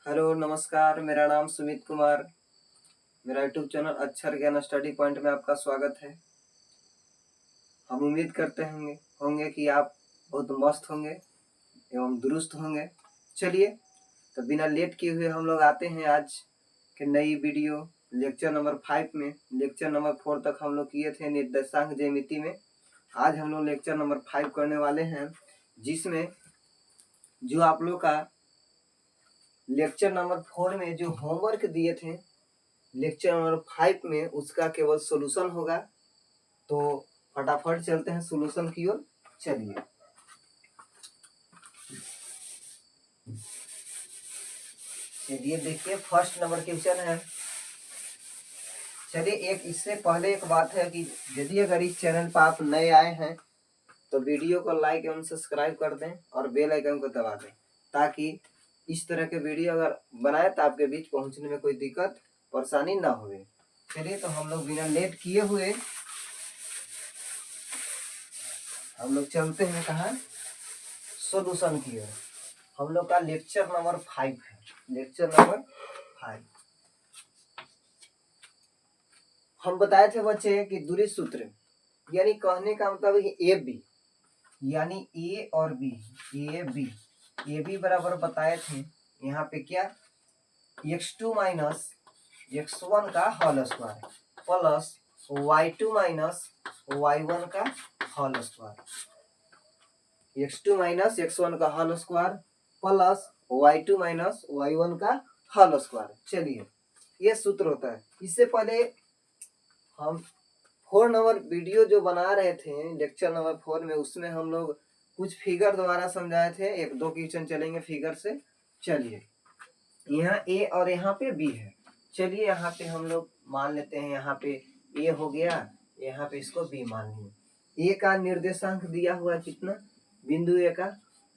Hello नमस्कार, मेरा नाम सुमित कुमार। मेरा यूट्यूब चैनल अक्षर ज्ञान स्टडी पॉइंट में आपका स्वागत है। हम उम्मीद करते होंगे कि आप बहुत मस्त होंगे एवं दुरुस्त होंगे। चलिए, तो बिना लेट किए हुए हम लोग आते हैं आज के नई वीडियो लेक्चर नंबर 5 में। लेक्चर नंबर 4 तक हम लोग किए थे निर्देशांक ज्यामिति में। आज हम लोग लेक्चर नंबर 5 करने वाले हैं, जिसमें जो आप लोग का लेक्चर नंबर 4 में जो होमवर्क दिए थे लेक्चर नंबर 5 में, उसका केवल सॉल्यूशन होगा। तो फटाफट चलते हैं सॉल्यूशन की ओर। चलिए, देखिए फर्स्ट नंबर क्वेश्चन है। चलिए, इससे पहले एक बात है कि यदि अगर इस चैनल पर आप नए आए हैं तो वीडियो को लाइक एवं सब्सक्राइब कर दें और बेल आइकन को दबा दें, ताकि इस तरह के वीडियो अगर बनाए तो आपके बीच पहुंचने में कोई दिक्कत परेशानी ना हो। चलिए, तो हम लोग बिना लेट किए हुए हम लोग चलते हैं कहाँ, सॉल्यूशन की ओर। हम लोग का लेक्चर नंबर 5 है। लेक्चर नंबर 5 हम बताए थे बच्चे कि दूरी सूत्र, यानी कहने का मतलब है ए बी, यानी ए और बी, ए बी बराबर बताए थे यहाँ पे क्या, x2 माइनस x1 का whole square plus y2 minus y1 का whole square. x2 minus x1 का whole square plus y2 minus y1 का होल स्क्वायर। चलिए, ये सूत्र होता है। इससे पहले हम 4 नंबर वीडियो जो बना रहे थे लेक्चर नंबर 4 में, उसमें हम लोग कुछ फिगर द्वारा समझाए थे। एक दो क्वेश्चन चलेंगे फिगर से। चलिए, यहाँ ए और यहाँ पे बी है। चलिए, यहाँ पे हम लोग मान लेते हैं, यहाँ पे ए हो गया, यहाँ पे इसको बी मान लिया। ए का निर्देशांक दिया हुआ कितना, बिंदु ए का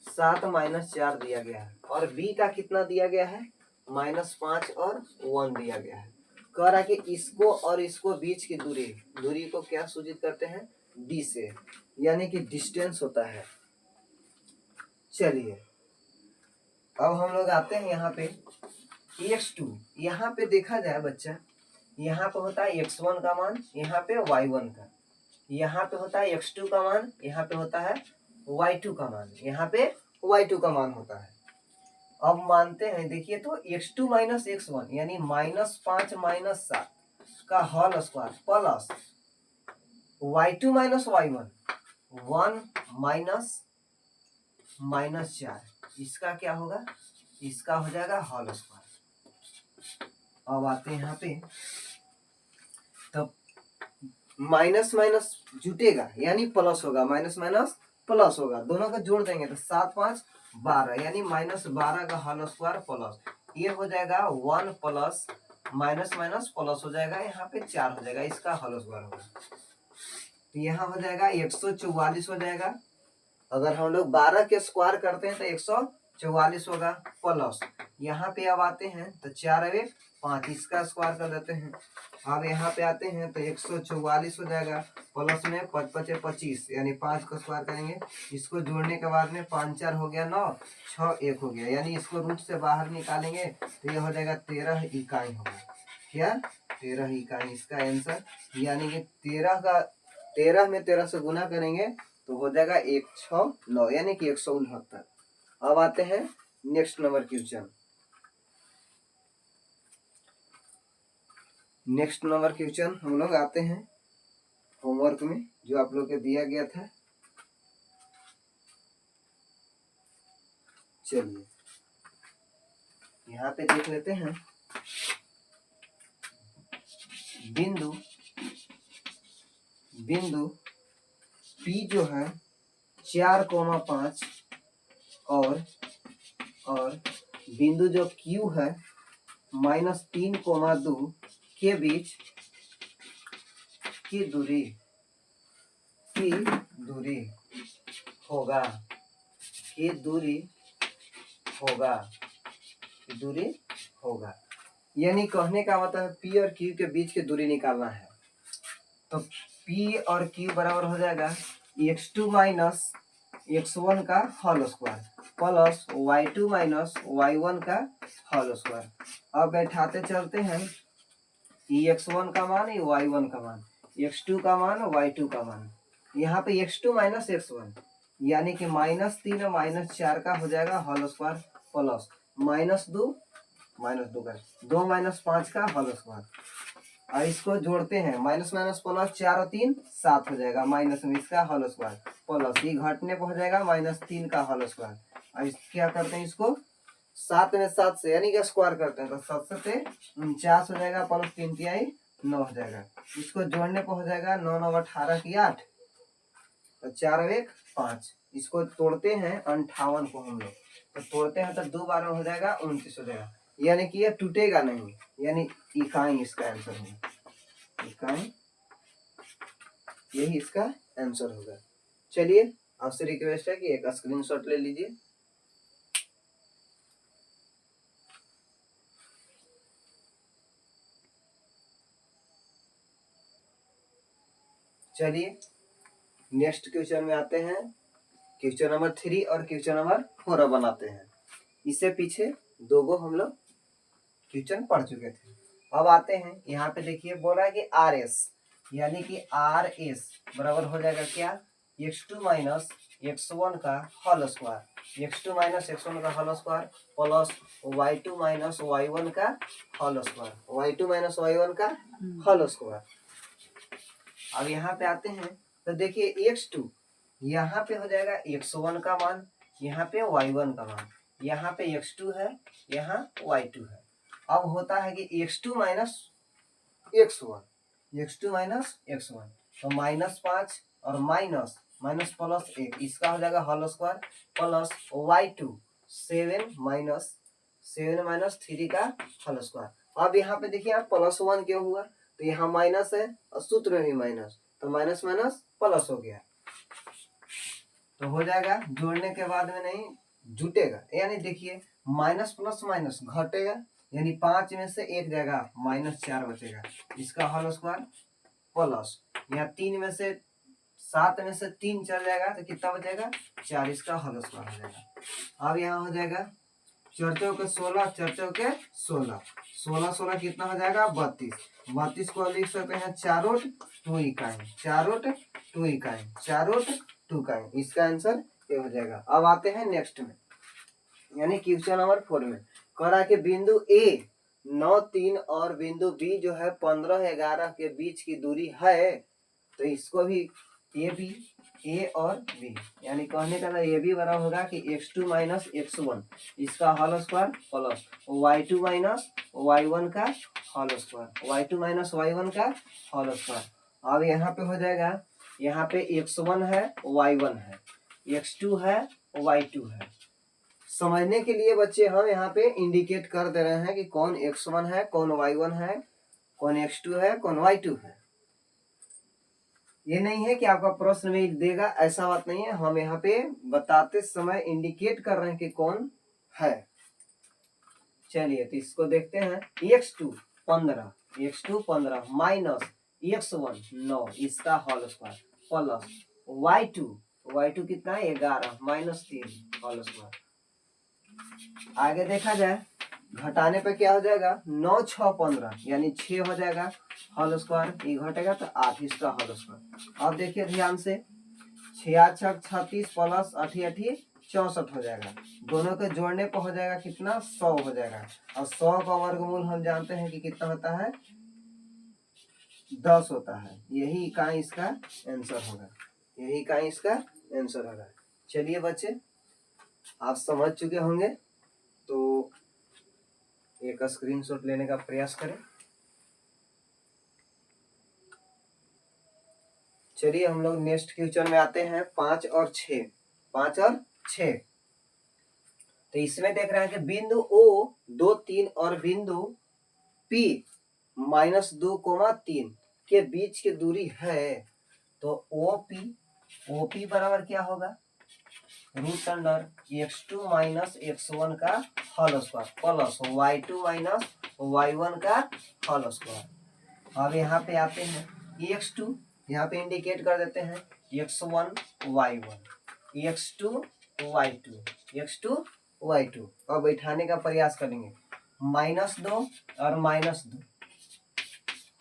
7 माइनस 4 दिया गया है, और बी का कितना दिया गया है, -5 और 1 दिया गया है। कह रहा है कि इसको और इसको बीच की दूरी को क्या सूचित करते हैं, डी से, यानी कि डिस्टेंस होता है। चलिए, अब हम लोग आते हैं यहाँ पे x2। यहाँ पे देखा जाए बच्चा, यहाँ पे होता है x1 का मान, यहाँ पे y1 का, यहाँ पे होता है x2 का मान, यहाँ पे होता है y2 का मान, यहाँ पे y2 का मान होता है। अब मानते हैं, देखिए तो x2 माइनस x1 यानी -5 माइनस 7 का whole square plus y2 minus y1 1 minus 4, इसका क्या होगा, इसका हो जाएगा होल स्क्वायर। अब आते हैं यहाँ पे, तब माइनस माइनस जुटेगा यानी प्लस होगा, माइनस माइनस प्लस होगा, दोनों को जोड़ देंगे तो 7 5 12, यानी -12 का होल स्क्वायर प्लस, ये हो जाएगा 1 प्लस माइनस माइनस प्लस हो जाएगा, यहाँ पे 4 हो जाएगा, इसका होल स्क्वायर होगा। तो यहाँ हो जाएगा 144 हो जाएगा। अगर हम लोग 12 के स्क्वायर करते हैं तो 144 होगा, प्लस यहाँ पे अब आते हैं तो 4 और 1 5, इसका स्क्वायर कर देते हैं। अब यहाँ पे आते हैं तो 144 हो जाएगा, प्लस में 5 5 25, यानी 5 का स्क्वायर करेंगे, इसको जोड़ने के बाद में 5 4 हो गया 9, 6 1 हो गया, यानी इसको रूट से बाहर निकालेंगे तो ये हो जाएगा 13 इकाई होगा। क्या, 13 इकाई इसका आंसर, यानी कि 13 में 13 से गुना करेंगे तो हो जाएगा 169, यानी कि 169। अब आते हैं next number question. Next number question हम लोग आते हैं होमवर्क में, जो आप लोग को दिया गया था। चलिए, यहाँ पे देख लेते हैं, बिंदु P जो है 4,5 और बिंदु जो Q है -3,2 के बीच की दूरी होगा, यानी कहने का मतलब P और Q के बीच की दूरी निकालना है। तो P और Q बराबर हो जाएगा x2 माइनस x1 का whole square plus y2 minus y1 का होल स्क्वायर। अब बैठाते चलते हैं, x1 का मान y1 का मान, x2 का मान y2 का मान, यहाँ पे x2 माइनस x1 यानी कि -3 और -4 का हो जाएगा होल स्क्वायर प्लस -2 का 2 -5 का होल स्क्वायर। और इसको जोड़ते हैं, माइनस माइनस प्लस 4 और 3 7 हो जाएगा, माइनस में इसका होल स्क्वायर प्लस ये घटने पर हो जाएगा -3 का होल स्क्वायर। और क्या करते हैं, इसको 7 में 7 से यानी कि स्क्वायर करते हैं तो 7 से 49 हो जाएगा, प्लस 3 तिहाई 9 हो जाएगा। इसको जोड़ने पर हो जाएगा 9 9 18 की 8 तो 4 और 1 5। इसको तोड़ते हैं 58 को हम लोग, तो तोड़ते हैं तो 2 बार में हो जाएगा 29 हो जाएगा, यानी कि ये टूटेगा नहीं, यानी इकाई इसका आंसर होगा, इकाई यही इसका आंसर होगा। चलिए आपसे रिक्वेस्ट है कि एक स्क्रीनशॉट ले लीजिए। चलिए नेक्स्ट क्वेश्चन में आते हैं, क्वेश्चन नंबर 3 और क्वेश्चन नंबर 4 बनाते हैं। इससे पीछे 2 गो हम लोग क्वेश्चन पढ़ चुके थे। अब आते हैं, यहाँ पे देखिए बोल रहा है कि आर एस यानी कि आर एस बराबर हो जाएगा क्या, x2 माइनस x1 का whole square, x2 minus x1 का whole square plus y2 minus y1 का whole square, y2 minus y1 का होल स्क्वायर। अब यहाँ पे आते हैं तो देखिए x2 यहाँ पे हो जाएगा x1 का मान, यहाँ पे y1 का मान, यहाँ पे x2 है, यहाँ y2 है। अब होता है कि x2 माइनस x1 तो -5 और माइनस माइनस प्लस 1 इसका हो जाएगा whole square plus y2 7 minus 3 का होल स्क्वायर। अब यहाँ पे देखिए आप +1 क्यों हुआ, तो यहाँ माइनस है और सूत्र में भी माइनस, तो माइनस माइनस प्लस हो गया, तो हो जाएगा जोड़ने के बाद में नहीं जुटेगा, यानी देखिए माइनस प्लस माइनस घटेगा, यानी 5 में से 1 जाएगा -4 बचेगा, इसका होल स्क्वायर प्लस यहाँ 3 में से 7 में से 3 चल जाएगा तो कितना बचेगा 4, इसका होल स्क्वायर हो जाएगा। अब यहाँ हो जाएगा 4 चौके 16, 4 चौके 16, 16 16 कितना हो जाएगा 32, 32 को लिख सकते हैं 4 रोट 2 इकाई, 4 रोट 2 इकाई, 4 रोट 2 इकाई, इसका आंसर ये हो जाएगा। अब आते हैं नेक्स्ट में, यानी क्वेश्चन नंबर 4 में कह रहा है कि बिंदु ए 9 3 और बिंदु बी जो है 15 11 के बीच की दूरी है, तो इसको भी ए और बी यानी कहने का ए बी बराबर होगा कि x2 माइनस x1 इसका whole square plus y2 minus y1 का whole square, y2 minus y1 का होल स्क्वायर। अब यहाँ पे हो जाएगा, यहाँ पे x1 है y1 है, x2 है y2 है। समझने के लिए बच्चे हम यहाँ पे इंडिकेट कर दे रहे हैं कि कौन x1 है, कौन y1 है, कौन x2 है, कौन y2 है। ये नहीं है कि आपका प्रश्न में देगा, ऐसा बात नहीं है, हम यहाँ पे बताते समय इंडिकेट कर रहे हैं कि कौन है। चलिए तो इसको देखते हैं, x2 15 माइनस x1 9 इसका होल स्क्वायर प्लस y2 कितना है 11 -3 होल स्क्वायर। आगे देखा जाए घटाने पे क्या हो जाएगा 9 6 15 यानी 6 हो जाएगा होल स्क्वायर, ये घटेगा तो 8 इसका होल स्क्वायर। अब देखिए ध्यान से 6 8 36 प्लस 8 8 64 हो जाएगा, दोनों को जोड़ने पर हो जाएगा कितना 100 हो जाएगा, और 100 का वर्गमूल हम जानते हैं कि कितना होता है 10 होता है, यही इकाई इसका आंसर होगा, यही इकाई इसका आंसर होगा। चलिए बच्चे आप समझ चुके होंगे, तो एक स्क्रीनशॉट लेने का प्रयास करें। चलिए हम लोग नेक्स्ट क्वेश्चन में आते हैं 5 और 6। तो इसमें देख रहे हैं कि बिंदु O 2 3 और बिंदु P -2, 3 के बीच की दूरी है, तो OP बराबर क्या होगा √x2 माइनस x1 का whole square plus y2 minus y1 का होल स्क्वायर। अब यहाँ पे आते हैं x2 यहाँ पे इंडिकेट कर देते हैं x1 y1, x2 y2 x2 y2। अब बैठाने का प्रयास करेंगे, -2 और -2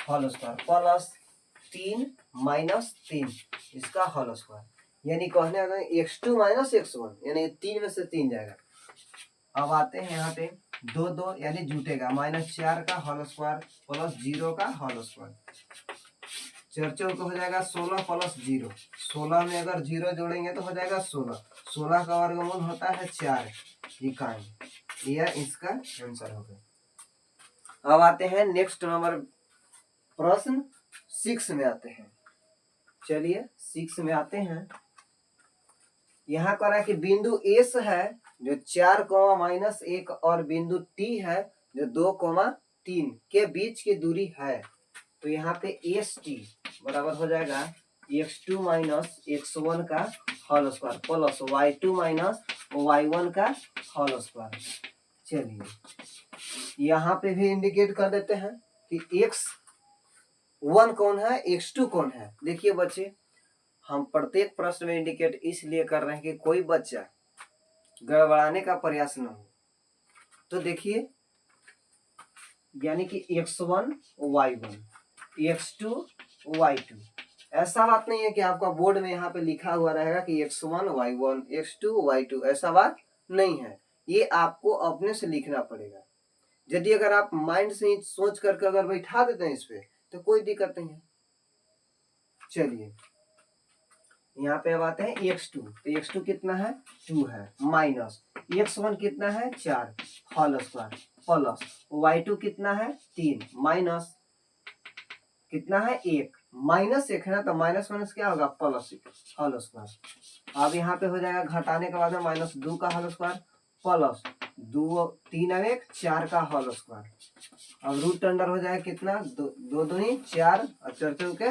होल स्क्वायर प्लस 3 -3 इसका होल स्क्वायर, यानी कहने का x2 - x1 यानी 3 में से 3 जाएगा। अब आते हैं यहाँ पे 2 यानी जुटेगा, -4 का होल स्क्वायर प्लस 0 का होल स्क्वायर, चर्चों को हो जाएगा 16 प्लस 0, 16 में अगर 0 जोड़ेंगे तो हो जाएगा 16, 16 का वर्गमूल होता है 4 इकाई, यह इसका आंसर हो गया। अब आते हैं नेक्स्ट नंबर प्रश्न 6 में आते हैं। चलिए 6 में आते हैं। यहाँ करा कि बिंदु एस है जो 4, -1 और बिंदु टी है जो 2, 3 के बीच की दूरी है। तो यहाँ पे एस टी बराबर हो जाएगा x2 - x1 का whole square plus y2 - y1 का होल स्क्वायर। चलिए यहाँ पे भी इंडिकेट कर देते हैं कि x1 कौन है, x2 कौन है। देखिए बच्चे, हम प्रत्येक प्रश्न में इंडिकेट इसलिए कर रहे हैं कि कोई बच्चा गड़बड़ाने का प्रयास न हो। तो देखिए यानी कि x1 y1 x2 y2, ऐसा बात नहीं है कि आपका बोर्ड में यहाँ पे लिखा हुआ रहेगा कि x1 y1 x2 y2, ऐसा बात नहीं है। ये आपको अपने से लिखना पड़ेगा। यदि अगर आप माइंड से ही सोच करके अगर बैठा देते हैं इस पे तो कोई दिक्कत नहीं है। चलिए यहाँ पे अब आते हैं x2, तो x2 कितना है 2 है, माइनस x1 कितना है 4 होल स्क्वायर प्लस y2 कितना है 3 माइनस कितना है 1, -1 है ना, तो माइनस माइनस क्या होगा प्लस होल स्क्वायर। अब यहाँ पे हो जाएगा घटाने के बाद में -2 का होल स्क्वायर प्लस 2 3 और 1 4 का होल स्क्वायर। अब रूट अंडर हो जाएगा कितना 2 दूनी 4 और 4 चौके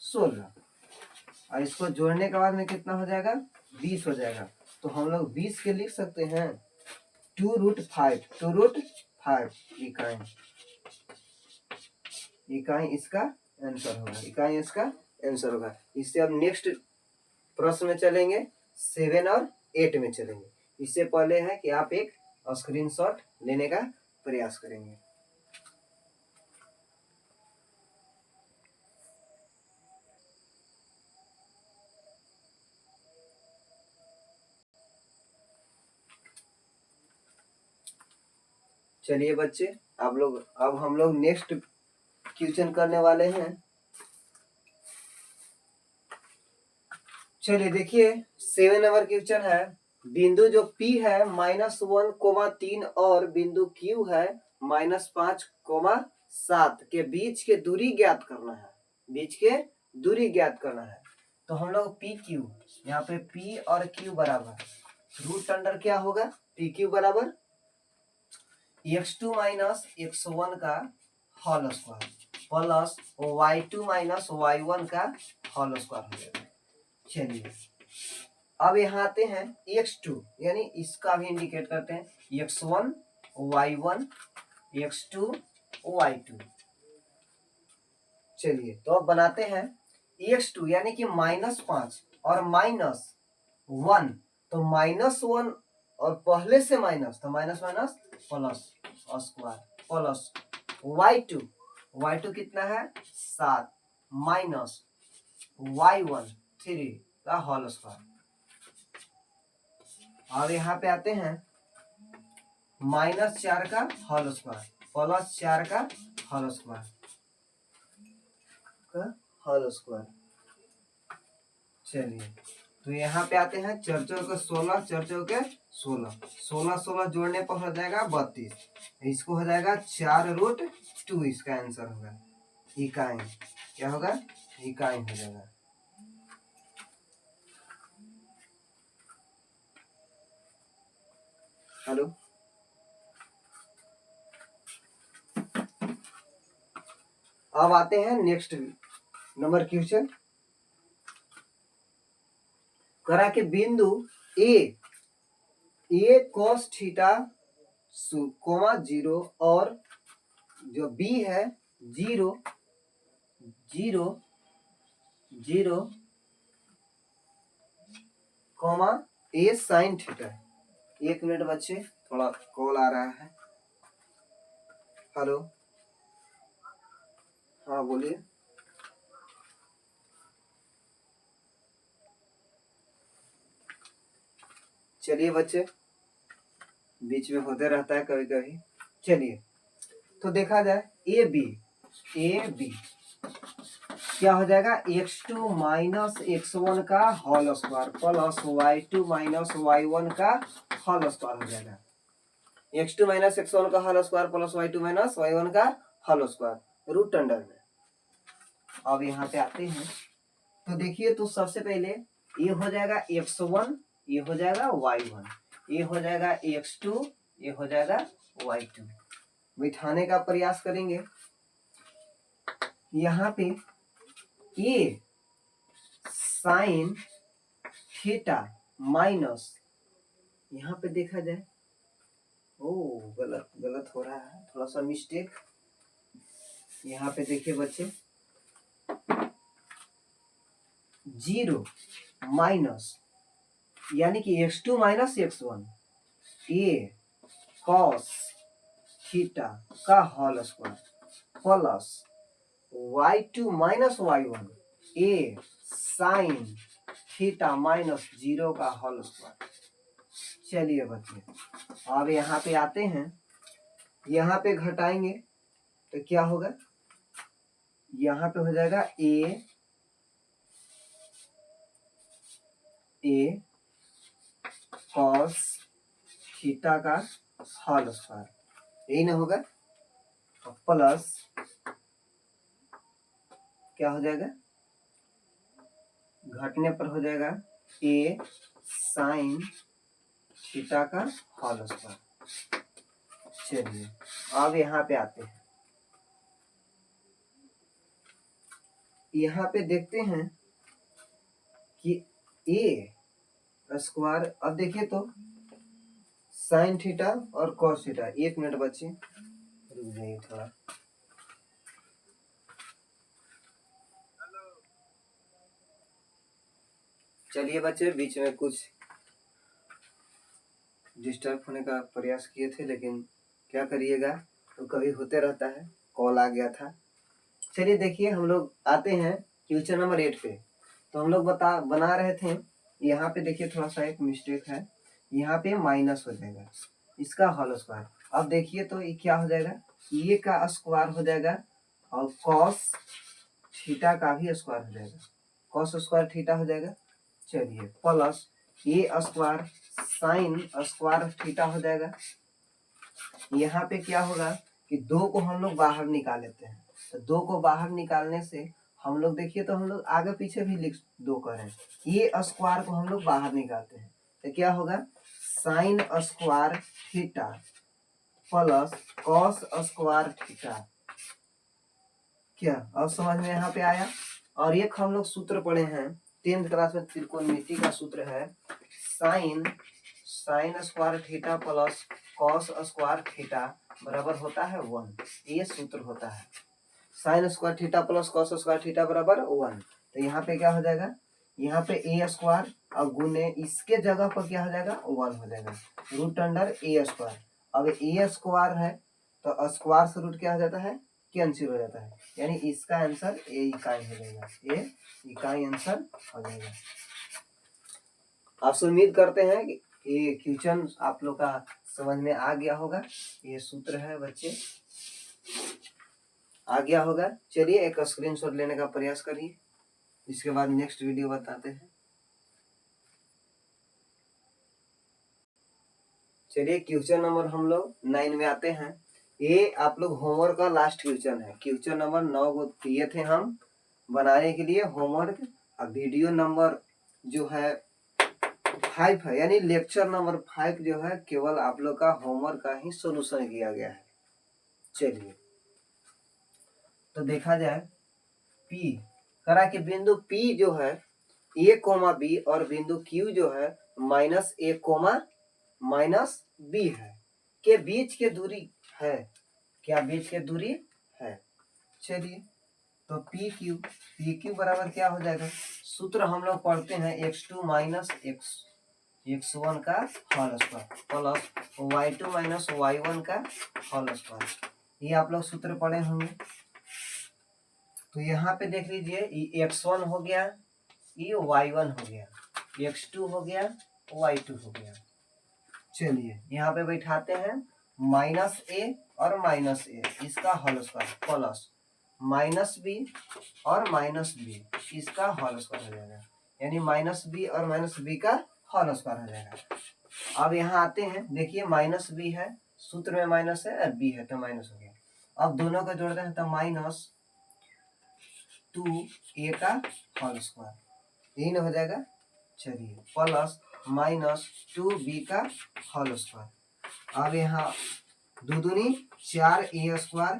16, और इसको जोड़ने के बाद में कितना हो जाएगा 20 हो जाएगा। तो हम लोग 20 के लिख सकते हैं 2√5 इकाई इसका आंसर होगा, इकाई इसका आंसर होगा। इससे अब नेक्स्ट प्रश्न में चलेंगे, 7 और 8 में चलेंगे। इससे पहले है कि आप एक स्क्रीनशॉट लेने का प्रयास करेंगे। चलिए बच्चे, अब हम लोग नेक्स्ट क्वेश्चन करने वाले हैं। चलिए देखिए 7 नंबर क्वेश्चन है, बिंदु जो P है -1, 3 और बिंदु Q है -5, 7 के बीच के दूरी ज्ञात करना है, बीच के दूरी ज्ञात करना है। तो हम लोग PQ, यहाँ पे P और Q बराबर रूट अंडर क्या होगा PQ बराबर x2 - x1 का whole square plus y2 - y1 का होल स्क्वायर हो जाएगा। चलिए अब यहाँ आते हैं x2, यानी इसका भी इंडिकेट करते हैं x1 y1 x2 y2। चलिए तो अब बनाते हैं x2 यानी कि -5 और -1, तो -1 और पहले से माइनस, तो minus minus plus square plus y2 कितना है 7 माइनस y1 3 का होल स्क्वायर। और यहाँ पे आते हैं -4 का होल स्क्वायर प्लस 4 का होल स्क्वायर का होल स्क्वायर। चलिए तो यहाँ पे आते हैं चर्चों के 16, चर्चों के 16 जोड़ने पर हो जाएगा 32, इसको हो जाएगा 4√2, इसका आंसर होगा इकाई। क्या होगा इकाई हो जाएगा। हेलो, अब आते हैं नेक्स्ट नंबर क्वेश्चन। करा के बिंदु ए cos थीटा 0 और जो बी है 0 0 0 कॉमा ए साइन थीटा। एक मिनट बच्चे, थोड़ा कॉल आ रहा है। हेलो, हाँ बोलिए। चलिए बच्चे, बीच में होते रहता है कभी कभी। चलिए तो देखा जाए ए बी क्या हो जाएगा, x2 माइनस x1 का whole square plus y2 minus y1 का होल स्क्वायर हो जाएगा। x2 माइनस x1 का whole square plus y2 minus y1 का होल स्क्वायर रूट अंडर में। अब यहाँ पे आते हैं तो देखिए, तो सबसे पहले ये हो जाएगा x1, ये हो जाएगा y1, ये हो जाएगा x2, ये हो जाएगा y2। बिठाने का प्रयास करेंगे। यहाँ पे ये साइन थीटा माइनस, यहाँ पे देखा जाए, ओ गलत गलत हो रहा है, थोड़ा सा मिस्टेक। यहाँ पे देखिए बच्चे, 0 माइनस यानी कि x2 minus x1 a cos theta का whole square plus y2 minus y1 a sine theta minus 0 का होल स्क्वायर। चलिए बच्चे, अब यहाँ पे आते हैं, यहाँ पे घटाएंगे तो क्या होगा, यहाँ पे हो जाएगा ए कॉस थीटा का होल स्क्वायर, यही ना होगा, प्लस क्या हो जाएगा, घटने पर हो जाएगा ए साइन थीटा का होल स्क्वायर। चलिए अब यहाँ पे आते हैं, यहाँ पे देखते हैं कि ए स्क्वायर, अब देखिए तो साइन थीटा और कॉस थीटा। एक मिनट बच्चे रुक जाइए थोड़ा। चलिए बच्चे, बीच में कुछ डिस्टर्ब होने का प्रयास किए थे, लेकिन क्या करिएगा, तो कभी होते रहता है, कॉल आ गया था। चलिए देखिए, हम लोग आते हैं क्वेश्चन नंबर 8 पे। तो हम लोग बना रहे थे, यहाँ पे देखिए थोड़ा सा एक मिस्टेक है, यहाँ पे माइनस हो जाएगा इसका होल स्क्वायर। अब देखिए तो ये क्या हो जाएगा, ये का स्क्वायर हो जाएगा और कॉस थीटा का भी स्क्वायर हो जाएगा, कॉस स्क्वायर थीटा हो जाएगा। चलिए प्लस ये स्क्वायर साइन स्क्वायर थीटा हो जाएगा। यहाँ पे क्या होगा कि 2 को हम लोग बाहर निकाल लेते हैं, तो 2 को बाहर निकालने से हम लोग देखिए तो हम लोग आगे पीछे भी लिख 2 करें, ये स्क्वायर को हम लोग बाहर निकालते हैं तो क्या होगा, sine square theta plus cos square theta. क्या अब समझ में यहाँ पे आया। और एक हम लोग सूत्र पढ़े हैं 10th क्लास में, त्रिकोणमिति का सूत्र है sine square theta plus cos square theta बराबर होता है 1। ये सूत्र होता है, sine square theta plus cos square theta बराबर 1। तो यहाँ पे क्या हो जाएगा, यहाँ पे ए स्क्वायर और गुने इसके जगह पर क्या हो जाएगा 1 हो जाएगा, रूट अंडर ए स्क्वायर। अब ए स्क्वायर है तो स्क्वायर से रूट क्या हो जाता है, कैंसिल हो जाता है, यानी इसका आंसर ए इकाई हो जाएगा, ए इकाई आंसर हो जाएगा। आपसे उम्मीद करते हैं कि ये क्वेश्चन आप लोग का समझ में आ गया होगा। ये सूत्र है बच्चे, आ गया होगा। चलिए एक स्क्रीनशॉट लेने का प्रयास करिए, इसके बाद नेक्स्ट वीडियो बताते हैं। चलिए क्वेश्चन नंबर हम लोग 9 में आते हैं। ये आप लोग होमवर्क का लास्ट क्वेश्चन है, क्वेश्चन नंबर 9 को दिए थे हम बनाने के लिए होमवर्क। अब वीडियो नंबर जो है 5 है, यानी लेक्चर नंबर 5 जो है केवल आप लोग का होमवर्क का ही सोल्यूशन किया गया है। चलिए तो देखा जाए, पी करा कि बिंदु पी जो है ए कोमा बी और बिंदु क्यू जो है माइनस ए कोमा माइनस बी है, के बीच के दूरी है, क्या बीच के दूरी है। चलिए तो पी क्यू बराबर क्या हो जाएगा, सूत्र हम लोग पढ़ते हैं x2 माइनस एक्स, x1 का whole square plus y2 minus y1 का होल स्क्वायर। ये आप लोग सूत्र पढ़े होंगे। तो यहाँ पे देख लीजिए, ये x1 हो गया, ये y1 हो गया, x2 हो गया, y2 हो गया। चलिए यहाँ पे बैठाते हैं माइनस ए और माइनस ए इसका whole square plus minus b और माइनस बी इसका होल स्क्वायर हो जाएगा, यानी माइनस बी और माइनस बी का होल स्क्वायर हो जाएगा। अब यहाँ आते हैं, देखिए माइनस बी है, सूत्र में माइनस है और बी है तो माइनस हो गया। अब दोनों को जोड़ते हैं तो माइनस 2a का होल स्क्वायर यही ना हो जाएगा। चलिए प्लस माइनस 2b का होल स्क्वायर। अब यहाँ दो दूनी 4a स्क्वायर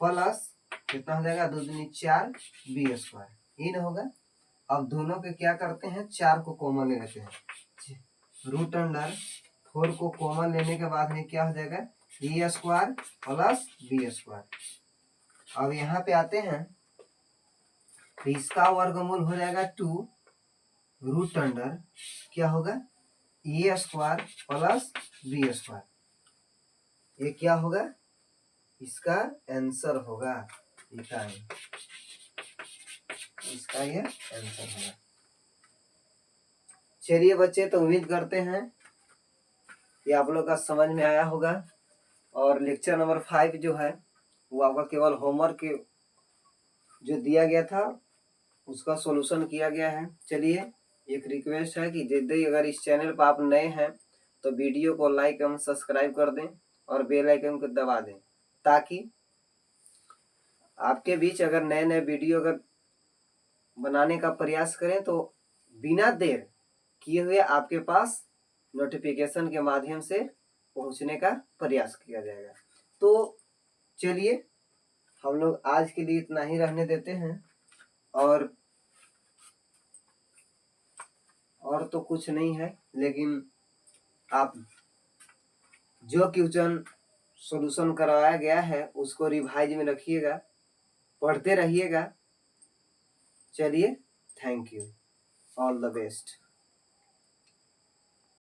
प्लस कितना हो जाएगा, दो दूनी 4b स्क्वायर ये ना होगा। अब दोनों के क्या करते हैं, 4 को कॉमन ले लेते हैं, रूट अंडर 4 को कॉमन लेने के बाद में क्या हो जाएगा, ए स्क्वायर प्लस बी स्क्वायर। अब यहाँ पे आते हैं तो इसका वर्गमूल हो जाएगा 2 रूट अंडर क्या होगा, ए स्क्वायर प्लस बी स्क्वायर। ये क्या होगा, इसका आंसर होगा, इसका ये आंसर होगा। चलिए बच्चे, तो उम्मीद करते हैं कि आप लोग का समझ में आया होगा। और लेक्चर नंबर 5 जो है वो आपका केवल होमवर्क जो दिया गया था उसका सॉल्यूशन किया गया है। चलिए एक रिक्वेस्ट है कि यदि अगर इस चैनल पर आप नए हैं तो वीडियो को लाइक एवं सब्सक्राइब कर दें और बेल आइकन को दबा दें, ताकि आपके बीच अगर नए नए वीडियो अगर बनाने का प्रयास करें तो बिना देर किए हुए आपके पास नोटिफिकेशन के माध्यम से पहुंचने का प्रयास किया जाएगा। तो चलिए हम लोग आज के लिए इतना ही रहने देते हैं। और तो कुछ नहीं है, लेकिन आप जो क्वेश्चन सॉल्यूशन करवाया गया है उसको रिवाइज में रखिएगा, पढ़ते रहिएगा। चलिए, thank you, all the best.